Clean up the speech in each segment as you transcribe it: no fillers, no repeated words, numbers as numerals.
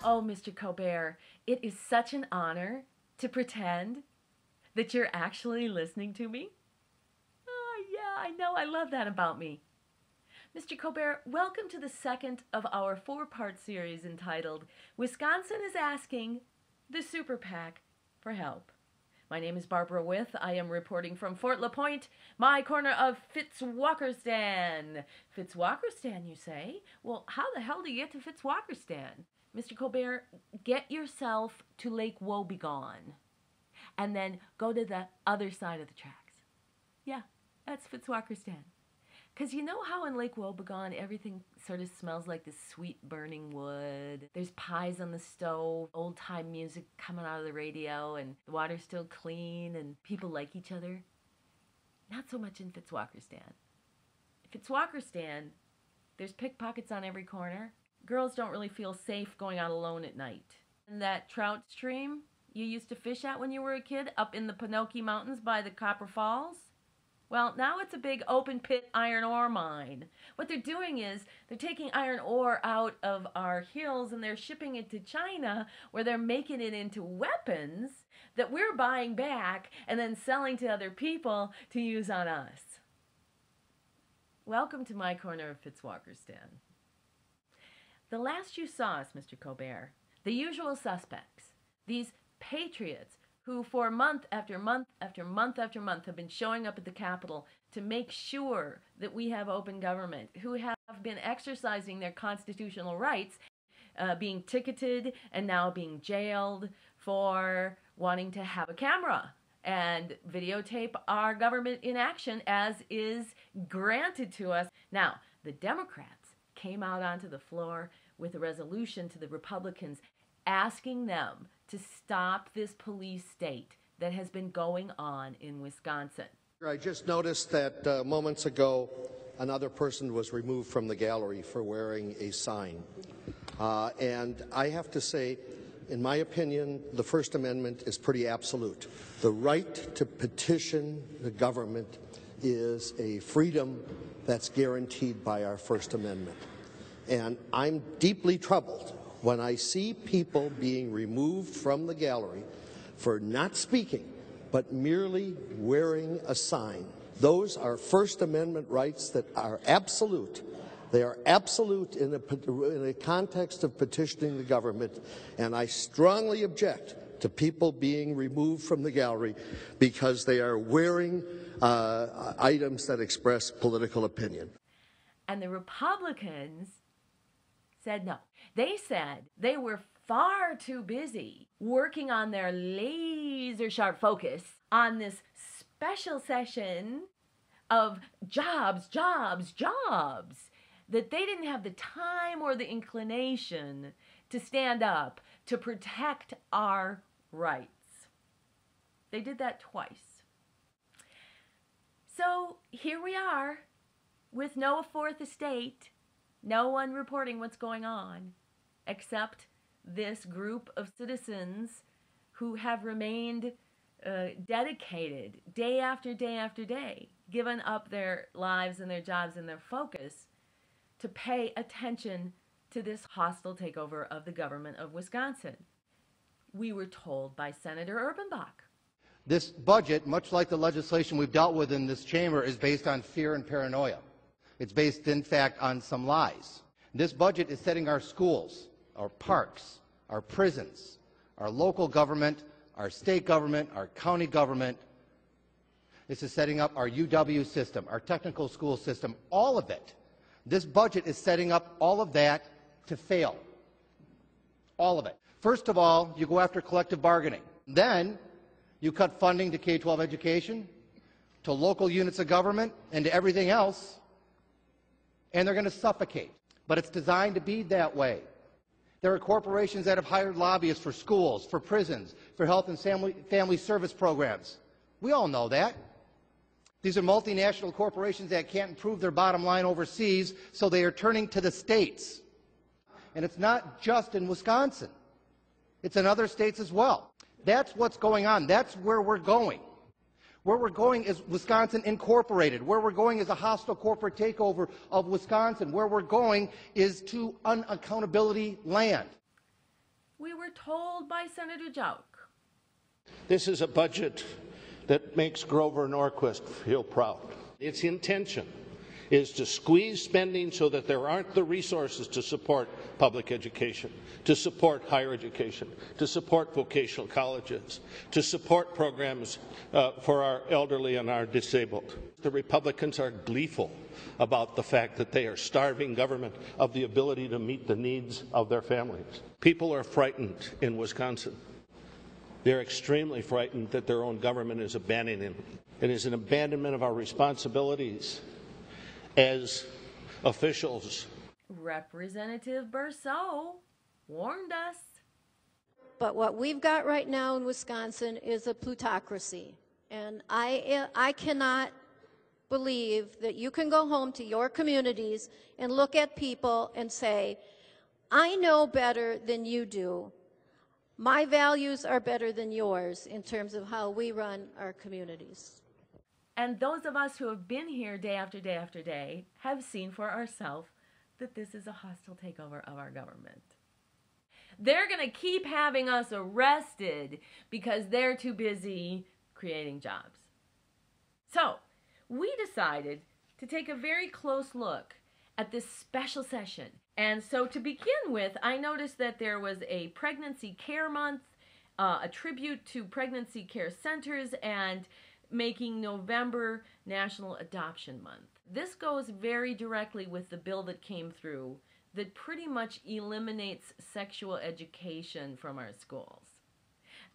Oh, Mr. Colbert, it is such an honor to pretend that you're actually listening to me. Oh, yeah, I know. I love that about me. Mr. Colbert, welcome to the second of our four-part series entitled Wisconsin is Asking the SuperPac for Help. My name is Barbara With. I am reporting from Fort LaPointe, my corner of Fitzwalkerstan. Fitzwalkerstan, you say? Well, how the hell do you get to Fitzwalkerstan? Mr. Colbert, get yourself to Lake Woebegone and then go to the other side of the tracks. Yeah, that's Fitzwalkerstan. Because you know how in Lake Woebegone everything sort of smells like this sweet burning wood? There's pies on the stove, old-time music coming out of the radio, and the water's still clean, and people like each other. Not so much in Fitzwalkerstan. Fitzwalkerstan, there's pickpockets on every corner. Girls don't really feel safe going out alone at night. And that trout stream you used to fish at when you were a kid up in the Pinocchio Mountains by the Copper Falls? Well, now it's a big open pit iron ore mine. What they're doing is they're taking iron ore out of our hills and they're shipping it to China, where they're making it into weapons that we're buying back and then selling to other people to use on us. Welcome to my corner of Fitzwalkerstan. The last you saw us, Mr. Colbert, the usual suspects, these patriots who for month after month after month after month have been showing up at the Capitol to make sure that we have open government, who have been exercising their constitutional rights, being ticketed and now being jailed for wanting to have a camera and videotape our government in action as is granted to us. Now, the Democrats came out onto the floor with a resolution to the Republicans asking them to stop this police state that has been going on in Wisconsin. I just noticed that moments ago another person was removed from the gallery for wearing a sign. And I have to say, in my opinion, the First Amendment is pretty absolute. The right to petition the government is a freedom that's guaranteed by our First Amendment. And I'm deeply troubled when I see people being removed from the gallery for not speaking, but merely wearing a sign. Those are First Amendment rights that are absolute. They are absolute in a context of petitioning the government, and I strongly object to people being removed from the gallery because they are wearing items that express political opinion. And the Republicans said no. They said they were far too busy working on their laser-sharp focus on this special session of jobs, jobs, jobs, that they didn't have the time or the inclination to stand up to protect our rights. They did that twice. So here we are with no fourth estate, no one reporting what's going on, except this group of citizens who have remained dedicated day after day after day, given up their lives and their jobs and their focus to pay attention to this hostile takeover of the government of Wisconsin. We were told by Senator Urbanbach. This budget, much like the legislation we've dealt with in this chamber, is based on fear and paranoia. It's based, in fact, on some lies. This budget is setting our schools, our parks, our prisons, our local government, our state government, our county government. This is setting up our UW system, our technical school system, all of it. This budget is setting up all of that to fail. All of it. First of all, you go after collective bargaining. Then you cut funding to K-12 education, to local units of government, and to everything else, and they're going to suffocate. But it's designed to be that way. There are corporations that have hired lobbyists for schools, for prisons, for health and family service programs. We all know that. These are multinational corporations that can't improve their bottom line overseas, so they are turning to the states. And it's not just in Wisconsin. It's in other states as well. That's what's going on. That's where we're going. Where we're going is Wisconsin Incorporated. Where we're going is a hostile corporate takeover of Wisconsin. Where we're going is to unaccountability land. we were told by Senator Jauch. This is a budget that makes Grover Norquist feel proud. Its intention is to squeeze spending so that there aren't the resources to support public education, to support higher education, to support vocational colleges, to support programs for our elderly and our disabled. The Republicans are gleeful about the fact that they are starving government of the ability to meet the needs of their families. People are frightened in Wisconsin. They're extremely frightened that their own government is abandoning them. It is an abandonment of our responsibilities as officials. Representative Berceau warned us. But what we've got right now in Wisconsin is a plutocracy. And I cannot believe that you can go home to your communities and look at people and say, I know better than you do. My values are better than yours in terms of how we run our communities. And those of us who have been here day after day after day have seen for ourselves that this is a hostile takeover of our government. They're going to keep having us arrested because they're too busy creating jobs. So, we decided to take a very close look at this special session. And so to begin with, I noticed that there was a pregnancy care month, a tribute to pregnancy care centers, and making November National Adoption Month. This goes very directly with the bill that came through that pretty much eliminates sexual education from our schools.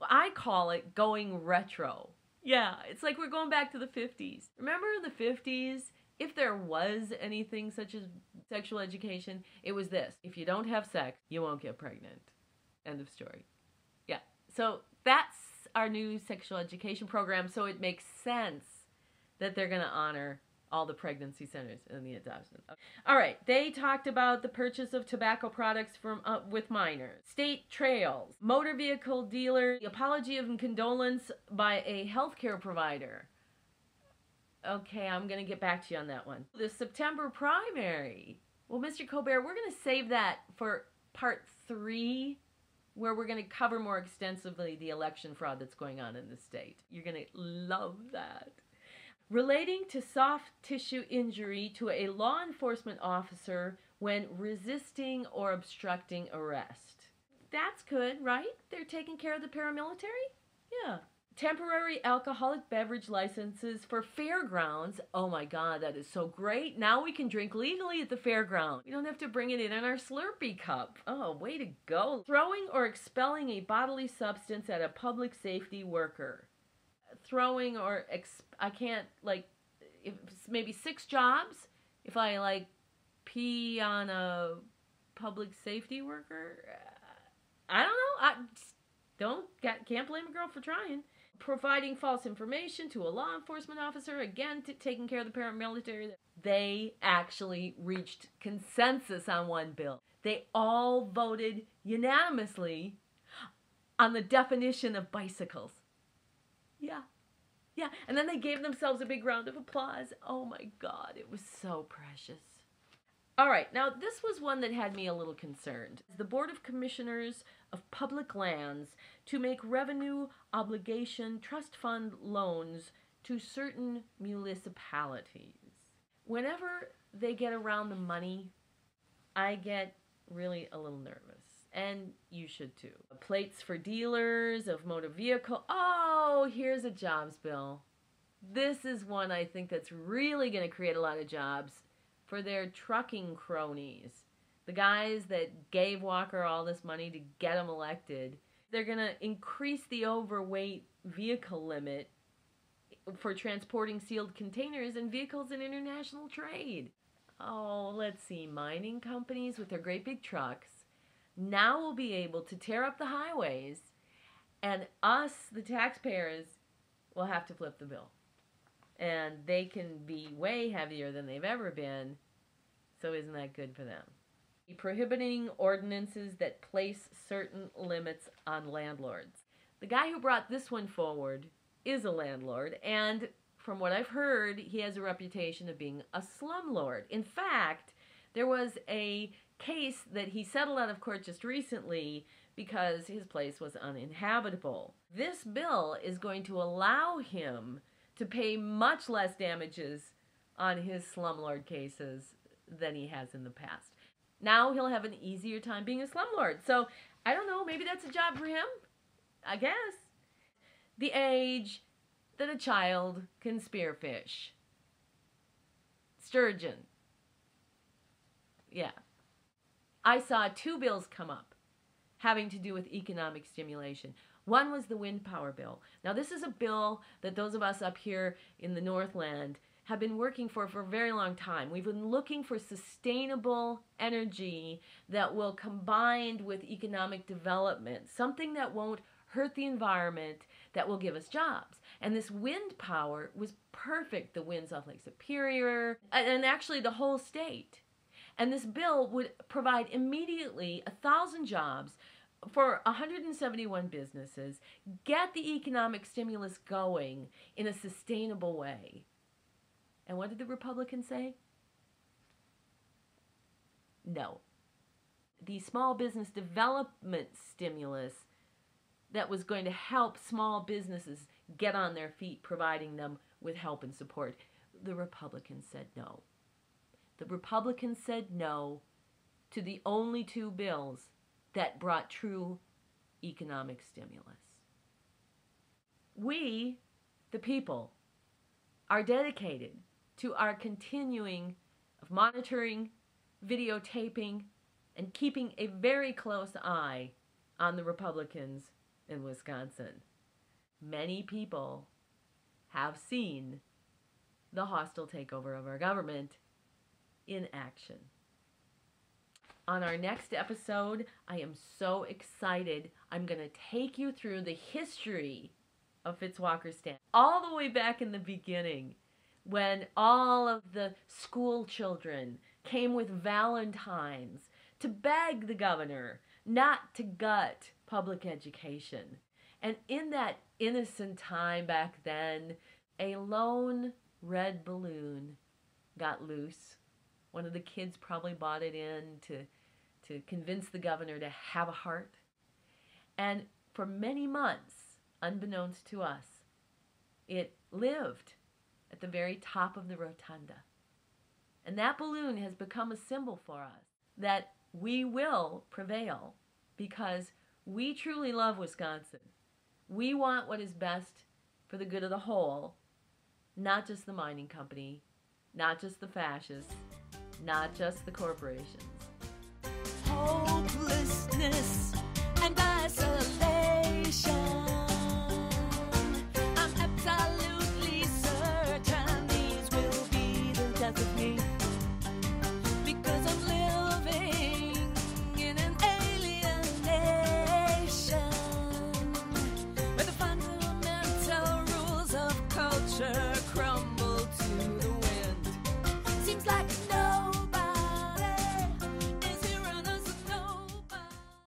Well, I call it going retro. Yeah, it's like we're going back to the 50s. Remember in the 50s? If there was anything such as sexual education, it was this. If you don't have sex, you won't get pregnant. End of story. Yeah, so that's our new sexual education program, so it makes sense that they're going to honor all the pregnancy centers and the adoption. All right, they talked about the purchase of tobacco products from with minors, state trails, motor vehicle dealers, the apology of condolence by a healthcare provider. Okay, I'm going to get back to you on that one. The September primary. Well, Mr. Colbert, we're going to save that for part 3, where we're going to cover more extensively the election fraud that's going on in the state. You're going to love that. Relating to soft tissue injury to a law enforcement officer when resisting or obstructing arrest. That's good, right? They're taking care of the paramilitary? Yeah. Temporary alcoholic beverage licenses for fairgrounds. Oh my God, that is so great. Now we can drink legally at the fairground. We don't have to bring it in our Slurpee cup. Oh, way to go. Throwing or expelling a bodily substance at a public safety worker. Throwing or I can't, like, if maybe 6 jobs. If I, like, pee on a public safety worker. I don't know. Can't blame a girl for trying. Providing false information to a law enforcement officer, again, taking care of the paramilitary. They actually reached consensus on one bill. They all voted unanimously on the definition of bicycles. Yeah. And then they gave themselves a big round of applause. Oh my God, it was so precious. All right, now this was one that had me a little concerned. The Board of Commissioners of Public Lands to make revenue obligation trust fund loans to certain municipalities. Whenever they get around the money, I get really a little nervous. And you should too. Plates for dealers of motor vehicle. Oh, here's a jobs bill. This is one I think that's really going to create a lot of jobs for their trucking cronies. The guys that gave Walker all this money to get him elected. They're going to increase the overweight vehicle limit for transporting sealed containers and vehicles in international trade. Oh, let's see. Mining companies with their great big trucks now will be able to tear up the highways, and us, the taxpayers, will have to flip the bill. And they can be way heavier than they've ever been, so isn't that good for them? Prohibiting ordinances that place certain limits on landlords. The guy who brought this one forward is a landlord, and from what I've heard, he has a reputation of being a slumlord. In fact, there was a case that he settled out of court just recently because his place was uninhabitable. This bill is going to allow him to pay much less damages on his slumlord cases than he has in the past. Now he'll have an easier time being a slumlord. So, I don't know, maybe that's a job for him, I guess. The age that a child can spearfish. Sturgeon. Yeah. I saw 2 bills come up having to do with economic stimulation. One was the wind power bill. Now, this is a bill that those of us up here in the Northland have been working for a very long time. We've been looking for sustainable energy that will combine with economic development, something that won't hurt the environment, that will give us jobs. And this wind power was perfect. The winds off Lake Superior, and actually the whole state. And this bill would provide immediately 1,000 jobs for 171 businesses, get the economic stimulus going in a sustainable way. And what did the Republicans say? No. The small business development stimulus that was going to help small businesses get on their feet, providing them with help and support, the Republicans said no. The Republicans said no to the only 2 bills that brought true economic stimulus. We, the people, are dedicated to our continuing of monitoring, videotaping, and keeping a very close eye on the Republicans in Wisconsin. Many people have seen the hostile takeover of our government in action. On our next episode, I am so excited. I'm going to take you through the history of Fitzwalkerstan, all the way back in the beginning, when all of the school children came with valentines to beg the governor not to gut public education. And in that innocent time back then, a lone red balloon got loose. One of the kids probably bought it in to convince the governor to have a heart. And for many months, unbeknownst to us, it lived at the very top of the rotunda. And that balloon has become a symbol for us that we will prevail because we truly love Wisconsin. We want what is best for the good of the whole, not just the mining company, not just the fascists, not just the corporations. Hopelessness and isolation. I'm absolutely certain these will be the death of me, because I'm living in an alien nation where the fundamental rules of culture